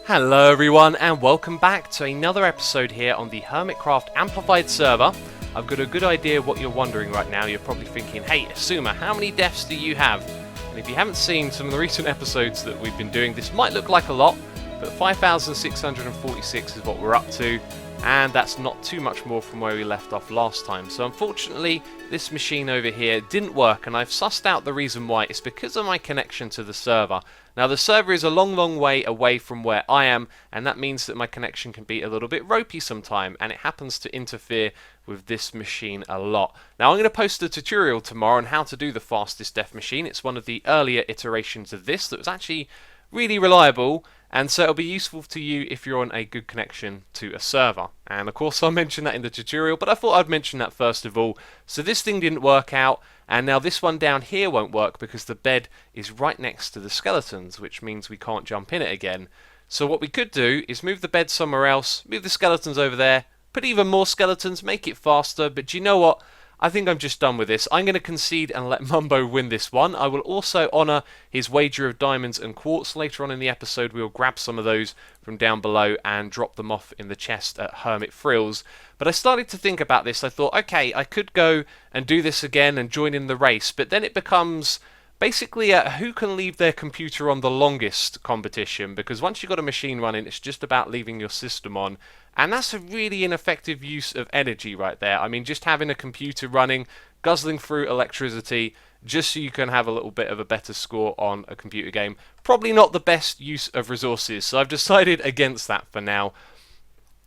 Hello everyone and welcome back to another episode here on the Hermitcraft Amplified server. I've got a good idea what you're wondering right now. You're probably thinking, hey Asuma, how many deaths do you have? And if you haven't seen some of the recent episodes that we've been doing, this might look like a lot, but 5,646 is what we're up to, and that's not too much more from where we left off last time. So unfortunately, this machine over here didn't work, and I've sussed out the reason why. It's because of my connection to the server. Now the server is a long way away from where I am, and that means that my connection can be a little bit ropey sometime, and it happens to interfere with this machine a lot. Now I'm going to post a tutorial tomorrow on how to do the fastest death machine. It's one of the earlier iterations of this that was actually really reliable, and so it'll be useful to you if you're on a good connection to a server. And of course I'll mention that in the tutorial, but I thought I'd mention that first of all. So this thing didn't work out, and now this one down here won't work because the bed is right next to the skeletons, which means we can't jump in it again. So what we could do is move the bed somewhere else, move the skeletons over there, put even more skeletons, make it faster, but do you know what? I think I'm just done with this. I'm going to concede and let Mumbo win this one. I will also honour his wager of diamonds and quartz. Later on in the episode, we'll grab some of those from down below and drop them off in the chest at Hermit Frills. But I started to think about this. I thought, okay, I could go and do this again and join in the race, but then it becomes basically who can leave their computer on the longest competition, because once you've got a machine running, it's just about leaving your system on, and that's a really ineffective use of energy right there. I mean, just having a computer running, guzzling through electricity, just so you can have a little bit of a better score on a computer game, probably not the best use of resources, so I've decided against that for now.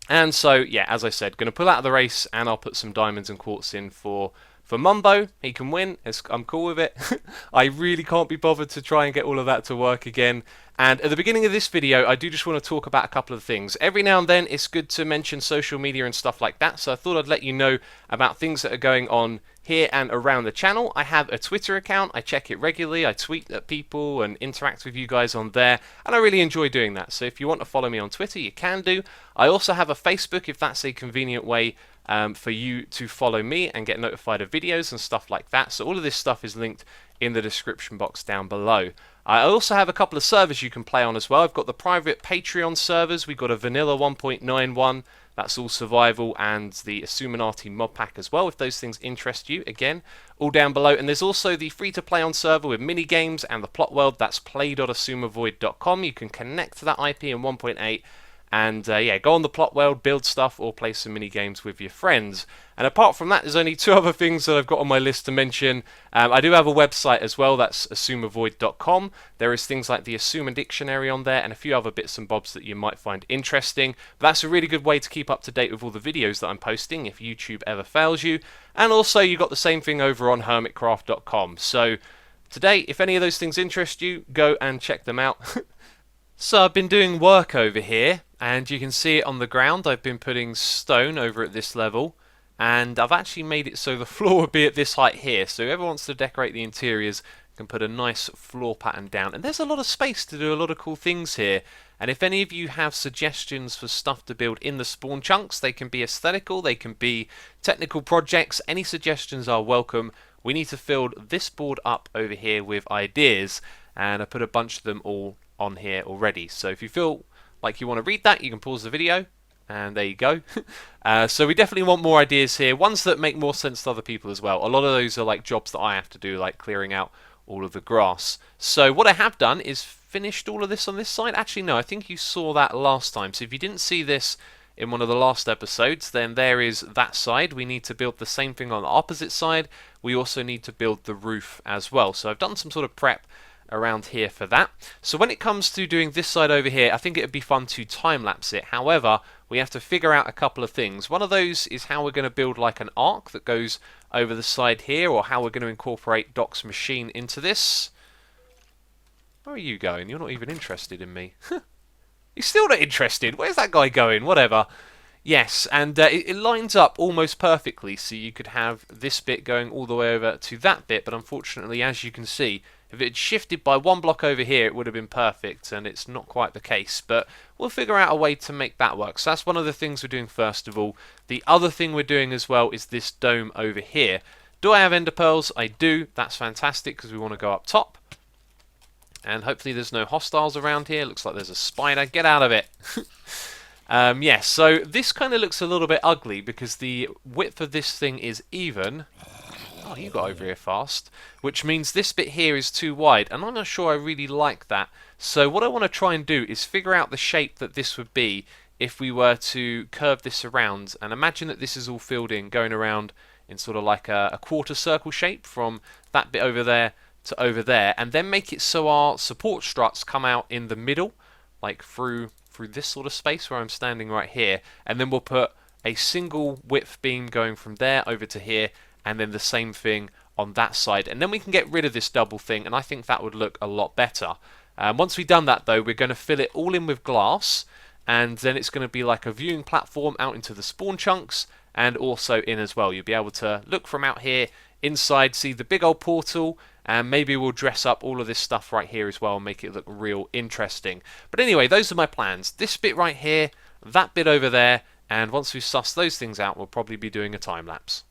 And so, yeah, as I said, going to pull out of the race, and I'll put some diamonds and quartz in for Mumbo. He can win. I'm cool with it. I really can't be bothered to try and get all of that to work again. And at the beginning of this video, I do just want to talk about a couple of things. Every now and then, it's good to mention social media and stuff like that, so I thought I'd let you know about things that are going on here and around the channel. I have a Twitter account. I check it regularly. I tweet at people and interact with you guys on there, and I really enjoy doing that. So if you want to follow me on Twitter, you can do. I also have a Facebook, if that's a convenient way for you to follow me and get notified of videos and stuff like that. So all of this stuff is linked in the description box down below. I also have a couple of servers you can play on as well. I've got the private Patreon servers. We've got a vanilla 1.91. That's all survival, and the Asuminati mod pack as well, if those things interest you. Again, all down below. And there's also the free-to-play on server with mini games and the plot world. That's play.xisumavoid.com. You can connect to that IP in 1.8. And yeah, go on the plot world, build stuff, or play some mini games with your friends. And apart from that, there's only two other things that I've got on my list to mention. I do have a website as well, that's xisumavoid.com. There is things like the Asuma dictionary on there, and a few other bits and bobs that you might find interesting. But that's a really good way to keep up to date with all the videos that I'm posting if YouTube ever fails you. And also, you've got the same thing over on hermitcraft.com. So today, if any of those things interest you, go and check them out. So I've been doing work over here, and you can see it on the ground. I've been putting stone over at this level, and I've actually made it so the floor would be at this height here. So whoever wants to decorate the interiors can put a nice floor pattern down. And there's a lot of space to do a lot of cool things here. And if any of you have suggestions for stuff to build in the spawn chunks, they can be aesthetical, they can be technical projects. Any suggestions are welcome. We need to fill this board up over here with ideas, and I put a bunch of them all on here already. So if you feel like you want to read that, you can pause the video, and there you go. So we definitely want more ideas here, ones that make more sense to other people as well. A lot of those are like jobs that I have to do, like clearing out all of the grass. So what I have done is finished all of this on this side. Actually no, I think you saw that last time. So if you didn't see this in one of the last episodes, then there is that side. We need to build the same thing on the opposite side. We also need to build the roof as well. So I've done some sort of prep around here for that. So when it comes to doing this side over here, I think it would be fun to time-lapse it. However, we have to figure out a couple of things. One of those is how we're going to build like an arc that goes over the side here, or how we're going to incorporate Doc's machine into this. Where are you going? You're not even interested in me. You're still not interested. Where's that guy going? Whatever. Yes, and it lines up almost perfectly, so you could have this bit going all the way over to that bit, but unfortunately, as you can see, if it had shifted by one block over here, it would have been perfect, and it's not quite the case, but we'll figure out a way to make that work. So that's one of the things we're doing first of all. The other thing we're doing as well is this dome over here. Do I have ender pearls? I do. That's fantastic, because we want to go up top. And hopefully there's no hostiles around here. Looks like there's a spider. Get out of it. Yes, so this kind of looks a little bit ugly because the width of this thing is even. Oh, you got over here fast. Which means this bit here is too wide, and I'm not sure I really like that. So what I want to try and do is figure out the shape that this would be if we were to curve this around. And imagine that this is all filled in, going around in sort of like a quarter circle shape from that bit over there to over there, and then make it so our support struts come out in the middle, like through this sort of space where I'm standing right here, and then we'll put a single width beam going from there over to here, and then the same thing on that side, and then we can get rid of this double thing, and I think that would look a lot better. Once we've done that though, we're going to fill it all in with glass, and then it's going to be like a viewing platform out into the spawn chunks, and also in as well. You'll be able to look from out here inside, see the big old portal, and maybe we'll dress up all of this stuff right here as well and make it look real interesting. But anyway, those are my plans. This bit right here, that bit over there, and once we've sussed those things out, we'll probably be doing a time-lapse.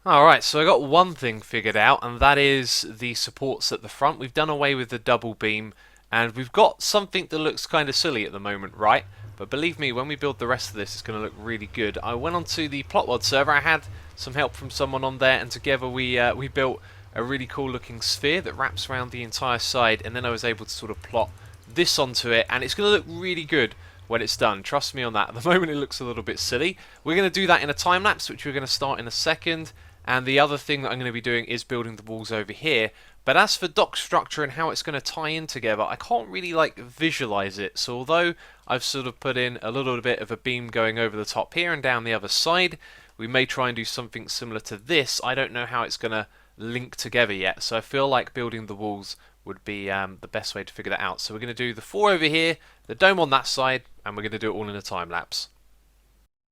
Alright, so I got one thing figured out, and that is the supports at the front. We've done away with the double beam, and we've got something that looks kind of silly at the moment, right? But believe me, when we build the rest of this, it's going to look really good. I went onto the Plotwad server, I had some help from someone on there, and together we built a really cool looking sphere that wraps around the entire side, and then I was able to sort of plot this onto it, and it's going to look really good when it's done. Trust me on that. At the moment it looks a little bit silly. We're going to do that in a time-lapse, which we're going to start in a second, and the other thing that I'm going to be doing is building the walls over here. But as for dock structure and how it's going to tie in together, I can't really like visualize it. So although I've sort of put in a little bit of a beam going over the top here and down the other side, we may try and do something similar to this. I don't know how it's going to link together yet, so I feel like building the walls would be the best way to figure that out. So we're going to do the 4 over here, the dome on that side, and we're going to do it all in a time lapse.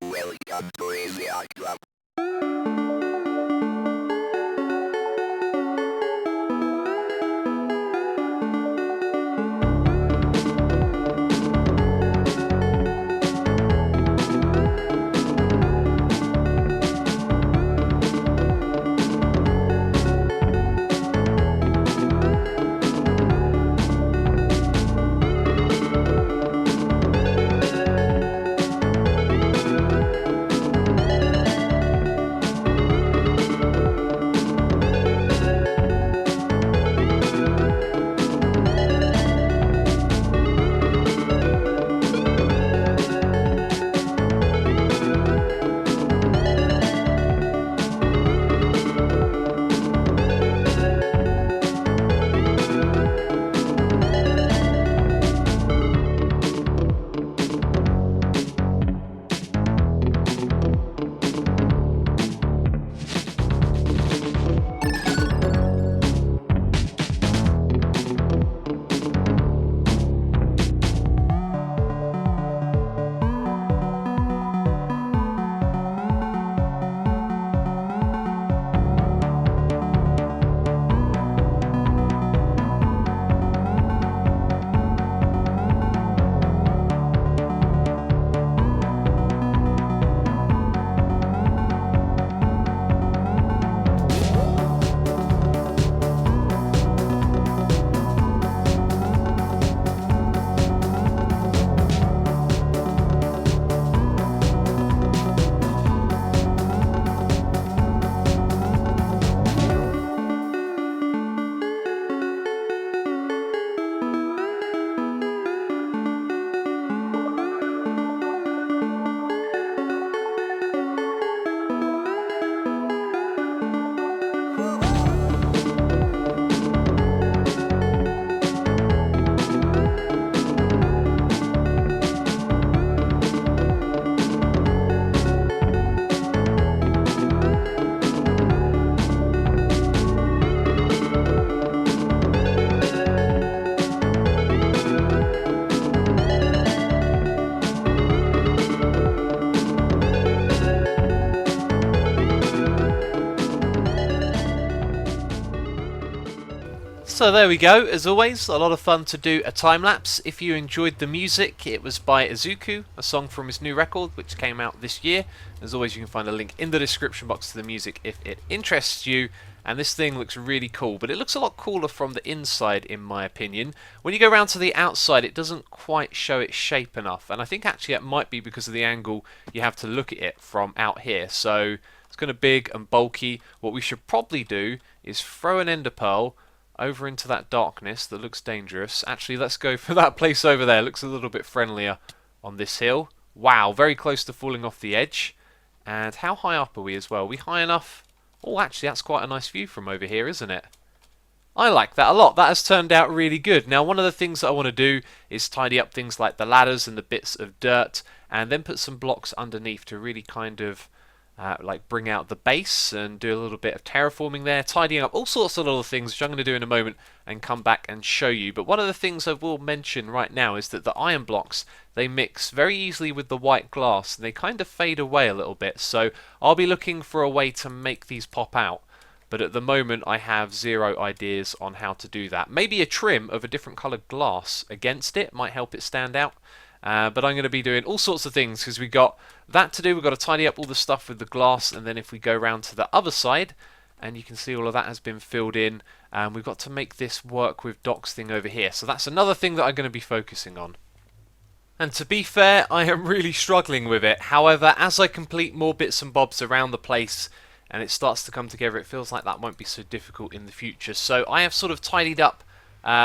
Welcome to So there we go, as always, a lot of fun to do a time-lapse. If you enjoyed the music, it was by Izuku, a song from his new record, which came out this year. As always, you can find a link in the description box to the music if it interests you. and this thing looks really cool, but it looks a lot cooler from the inside in my opinion. When you go around to the outside it doesn't quite show its shape enough, and I think actually it might be because of the angle you have to look at it from out here. So it's kind of big and bulky. What we should probably do is throw an ender pearl over into that darkness that looks dangerous. Actually, let's go for that place over there. It looks a little bit friendlier on this hill. Wow, very close to falling off the edge. And how high up are we as well? Are we high enough? Oh, actually, that's quite a nice view from over here, isn't it? I like that a lot. That has turned out really good. Now, one of the things that I want to do is tidy up things like the ladders and the bits of dirt, and then put some blocks underneath to really kind of like bring out the base and do a little bit of terraforming there, tidying up all sorts of little things, which I'm going to do in a moment and come back and show you. But one of the things I will mention right now is that the iron blocks, they mix very easily with the white glass and they kind of fade away a little bit. So I'll be looking for a way to make these pop out. But at the moment I have zero ideas on how to do that. Maybe a trim of a different coloured glass against it might help it stand out. But I'm going to be doing all sorts of things because we've got that to do. We've got to tidy up all the stuff with the glass, and then if we go around to the other side, and you can see all of that has been filled in, we've got to make this work with Doc's thing over here. So that's another thing that I'm going to be focusing on. And to be fair, I am really struggling with it. However, as I complete more bits and bobs around the place and it starts to come together, it feels like that won't be so difficult in the future. So I have sort of tidied up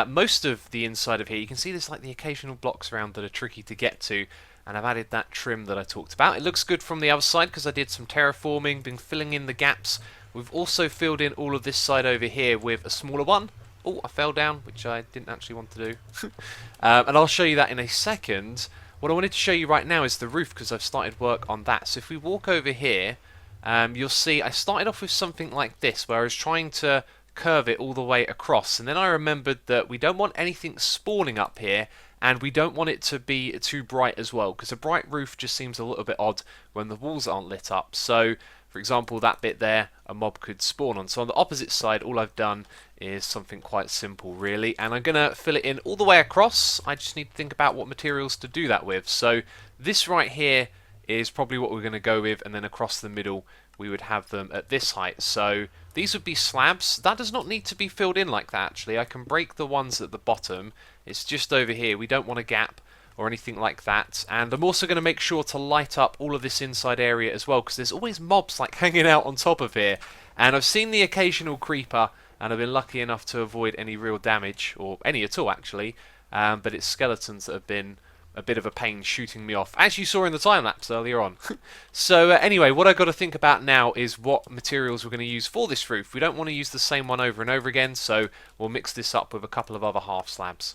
most of the inside of here. You can see there's like the occasional blocks around that are tricky to get to, and I've added that trim that I talked about. It looks good from the other side because I did some terraforming, been filling in the gaps. We've also filled in all of this side over here with a smaller one. Oh, I fell down, which I didn't actually want to do. And I'll show you that in a second. What I wanted to show you right now is the roof, because I've started work on that. So if we walk over here, you'll see I started off with something like this, where I was trying to curve it all the way across, and then I remembered that we don't want anything spawning up here, and we don't want it to be too bright as well, because a bright roof just seems a little bit odd when the walls aren't lit up. So for example, that bit there, a mob could spawn on. So on the opposite side, all I've done is something quite simple really, and I'm gonna fill it in all the way across. I just need to think about what materials to do that with. So this right here is probably what we're going to go with, and then across the middle we would have them at this height. So these would be slabs. That does not need to be filled in like that actually. I can break the ones at the bottom. It's just over here. We don't want a gap or anything like that. And I'm also going to make sure to light up all of this inside area as well, because there's always mobs like hanging out on top of here. And I've seen the occasional creeper, and I've been lucky enough to avoid any real damage, or any at all actually. But it's skeletons that have been a bit of a pain shooting me off, as you saw in the time-lapse earlier on. So anyway, what I've got to think about now is what materials we're going to use for this roof. We don't want to use the same one over and over again, so we'll mix this up with a couple of other half slabs.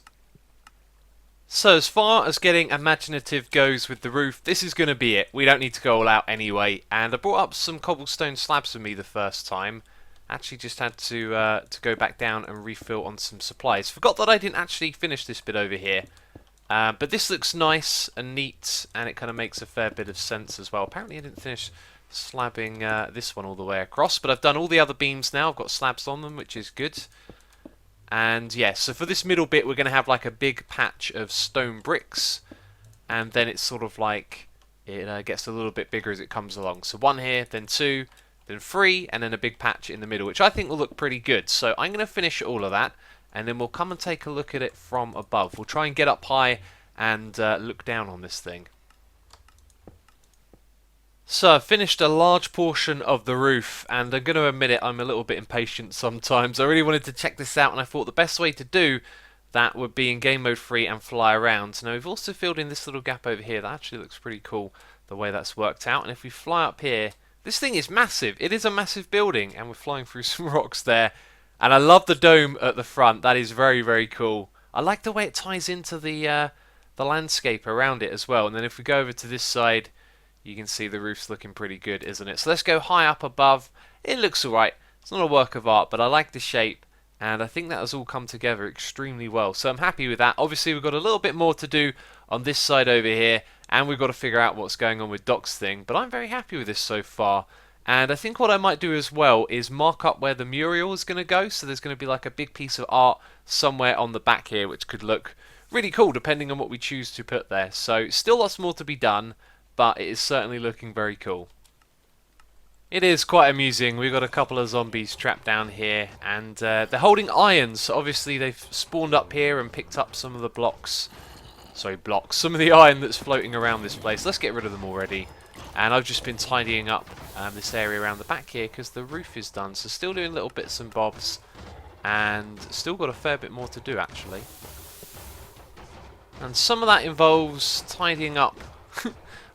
So as far as getting imaginative goes with the roof, this is going to be it. We don't need to go all out anyway, and I brought up some cobblestone slabs with me the first time. Actually just had to go back down and refill on some supplies. Forgot that I didn't actually finish this bit over here. But this looks nice and neat, and it kind of makes a fair bit of sense as well. Apparently I didn't finish slabbing this one all the way across, but I've done all the other beams now. I've got slabs on them, which is good. And yeah, so for this middle bit we're going to have like a big patch of stone bricks, and then it's sort of like it gets a little bit bigger as it comes along. So one here, then two, then three, and then a big patch in the middle, which I think will look pretty good. So I'm going to finish all of that, and then we'll come and take a look at it from above. We'll try and get up high and look down on this thing. So I've finished a large portion of the roof, and I'm going to admit it, I'm a little bit impatient sometimes. I really wanted to check this out, and I thought the best way to do that would be in game mode 3 and fly around. Now we've also filled in this little gap over here. That actually looks pretty cool, the way that's worked out. And if we fly up here, this thing is massive. It is a massive building, and we're flying through some rocks there. And I love the dome at the front. That is very, very cool. I like the way it ties into the landscape around it as well. And then if we go over to this side, you can see the roof's looking pretty good, isn't it? So let's go high up above. It looks alright. It's not a work of art, but I like the shape. And I think that has all come together extremely well. So I'm happy with that. Obviously, we've got a little bit more to do on this side over here. And we've got to figure out what's going on with Doc's thing. But I'm very happy with this so far. And I think what I might do as well is mark up where the mural is going to go. So there's going to be like a big piece of art somewhere on the back here, which could look really cool depending on what we choose to put there. So still lots more to be done, but it is certainly looking very cool. It is quite amusing. We've got a couple of zombies trapped down here, and they're holding irons. So obviously they've spawned up here and picked up some of the blocks. Sorry, blocks. Some of the iron that's floating around this place. Let's get rid of them already. And I've just been tidying up this area around the back here because the roof is done. So still doing little bits and bobs, and still got a fair bit more to do actually. And some of that involves tidying up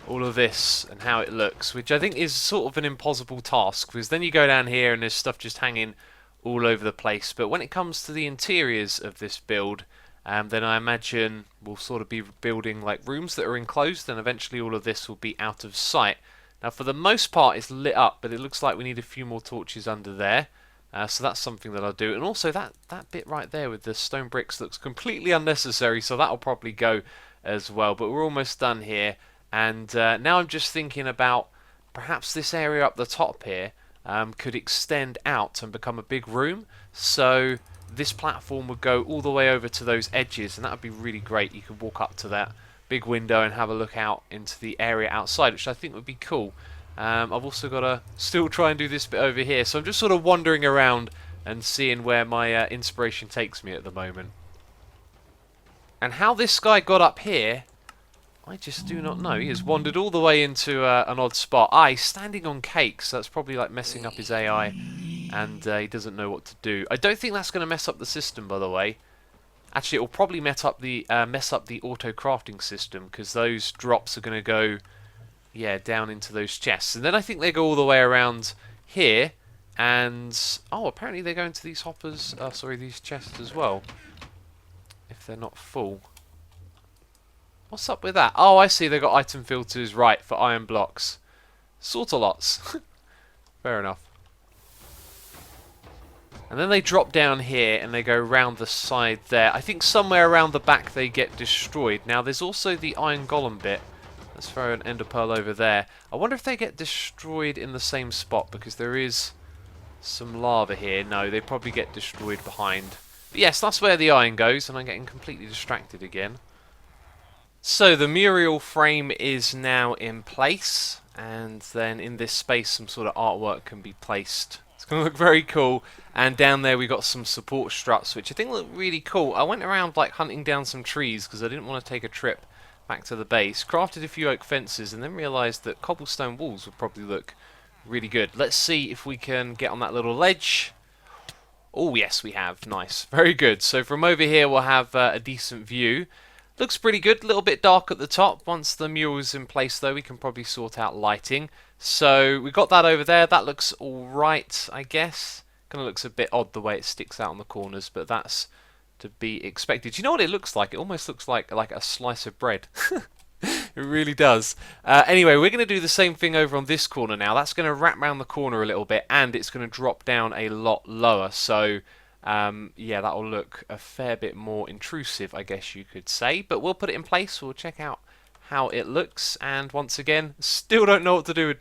all of this and how it looks, which I think is sort of an impossible task, because then you go down here and there's stuff just hanging all over the place. But when it comes to the interiors of this build, then I imagine we'll sort of be building like rooms that are enclosed, and eventually all of this will be out of sight. Now for the most part it's lit up, but it looks like we need a few more torches under there. So that's something that I'll do. And also that bit right there with the stone bricks looks completely unnecessary, so that'll probably go as well. But we're almost done here. And now I'm just thinking about perhaps this area up the top here could extend out and become a big room. So this platform would go all the way over to those edges, and that would be really great. You could walk up to that big window and have a look out into the area outside, which I think would be cool. I've also got to still try and do this bit over here. So I'm just sort of wandering around and seeing where my inspiration takes me at the moment. And how this guy got up here, I just do not know. He has wandered all the way into an odd spot. He's standing on cakes. So that's probably like messing up his AI, and he doesn't know what to do. I don't think that's going to mess up the system, by the way. Actually, it will probably mess up the auto crafting system, because those drops are going to go, yeah, down into those chests. And then I think they go all the way around here, and apparently they go into these hoppers. These chests as well, if they're not full. What's up with that? Oh, I see, they've got item filters, right, for iron blocks. Sort of lots. Fair enough. And then they drop down here and they go round the side there. I think somewhere around the back they get destroyed. Now, there's also the iron golem bit. Let's throw an ender pearl over there. I wonder if they get destroyed in the same spot, because there is some lava here. No, they probably get destroyed behind. But yes, that's where the iron goes, and I'm getting completely distracted again. So the mural frame is now in place, and then in this space some sort of artwork can be placed. It's going to look very cool. And down there we got some support struts, which I think look really cool. I went around like hunting down some trees because I didn't want to take a trip back to the base. Crafted a few oak fences and then realised that cobblestone walls would probably look really good. Let's see if we can get on that little ledge. Oh yes, we have. Nice. Very good. So from over here we'll have a decent view. Looks pretty good, a little bit dark at the top. Once the mural's in place though, we can probably sort out lighting. So we got that over there. That looks alright, I guess. Kind of looks a bit odd the way it sticks out on the corners, but that's to be expected. Do you know what it looks like? It almost looks like a slice of bread. It really does. Anyway, we're going to do the same thing over on this corner now. That's going to wrap around the corner a little bit, and it's going to drop down a lot lower. So yeah, that'll look a fair bit more intrusive, I guess you could say. But we'll put it in place. We'll check out how it looks. And once again, still don't know what to do with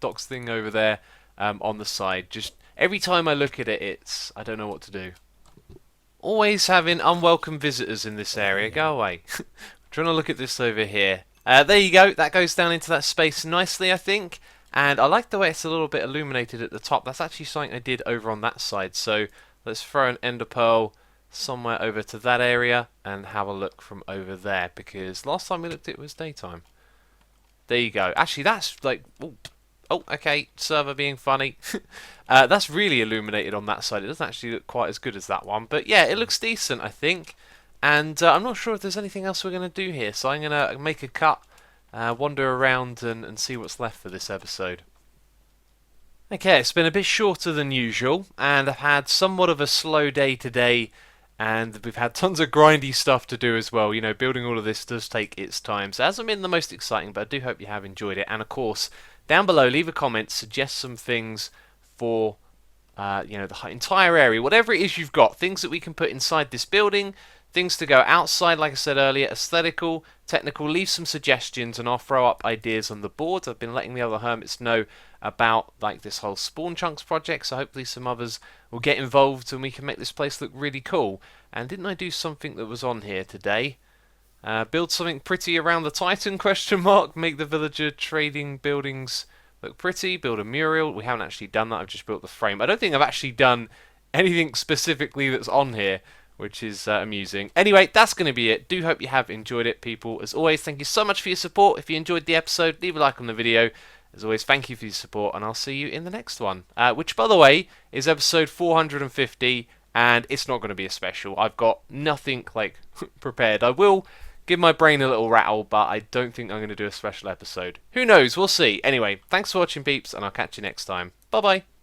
Doc's thing over there on the side. Just every time I look at it, I don't know what to do. Always having unwelcome visitors in this area. Go away. Trying to look at this over here. There you go. That goes down into that space nicely, I think. And I like the way it's a little bit illuminated at the top. That's actually something I did over on that side. So let's throw an ender pearl somewhere over to that area and have a look from over there, because last time we looked it was daytime. There you go. Actually, that's like... Oh, okay. Server being funny. That's really illuminated on that side. It doesn't actually look quite as good as that one. But yeah, it looks decent, I think. And I'm not sure if there's anything else we're going to do here. So I'm going to make a cut, wander around and see what's left for this episode. Okay, it's been a bit shorter than usual. And I've had somewhat of a slow day today. And we've had tons of grindy stuff to do as well. You know, building all of this does take its time. So it hasn't been the most exciting, but I do hope you have enjoyed it. And of course, down below, leave a comment, suggest some things for, you know, the entire area. Whatever it is you've got, things that we can put inside this building, things to go outside, like I said earlier, aesthetical, technical. Leave some suggestions and I'll throw up ideas on the board. I've been letting the other hermits know about like this whole spawn chunks project, so hopefully some others will get involved and we can make this place look really cool. And didn't I do something that was on here today? Build something pretty around the Titan, question mark. Make the villager trading buildings look pretty. Build a mural. We haven't actually done that. I've just built the frame. I don't think I've actually done anything specifically that's on here, which is amusing. Anyway, that's going to be it. Do hope you have enjoyed it, people. As always, thank you so much for your support. If you enjoyed the episode, leave a like on the video. As always, thank you for your support, and I'll see you in the next one. Which, by the way, is episode 450, and it's not going to be a special. I've got nothing, like, prepared. I will give my brain a little rattle, but I don't think I'm going to do a special episode. Who knows? We'll see. Anyway, thanks for watching, peeps, and I'll catch you next time. Bye-bye.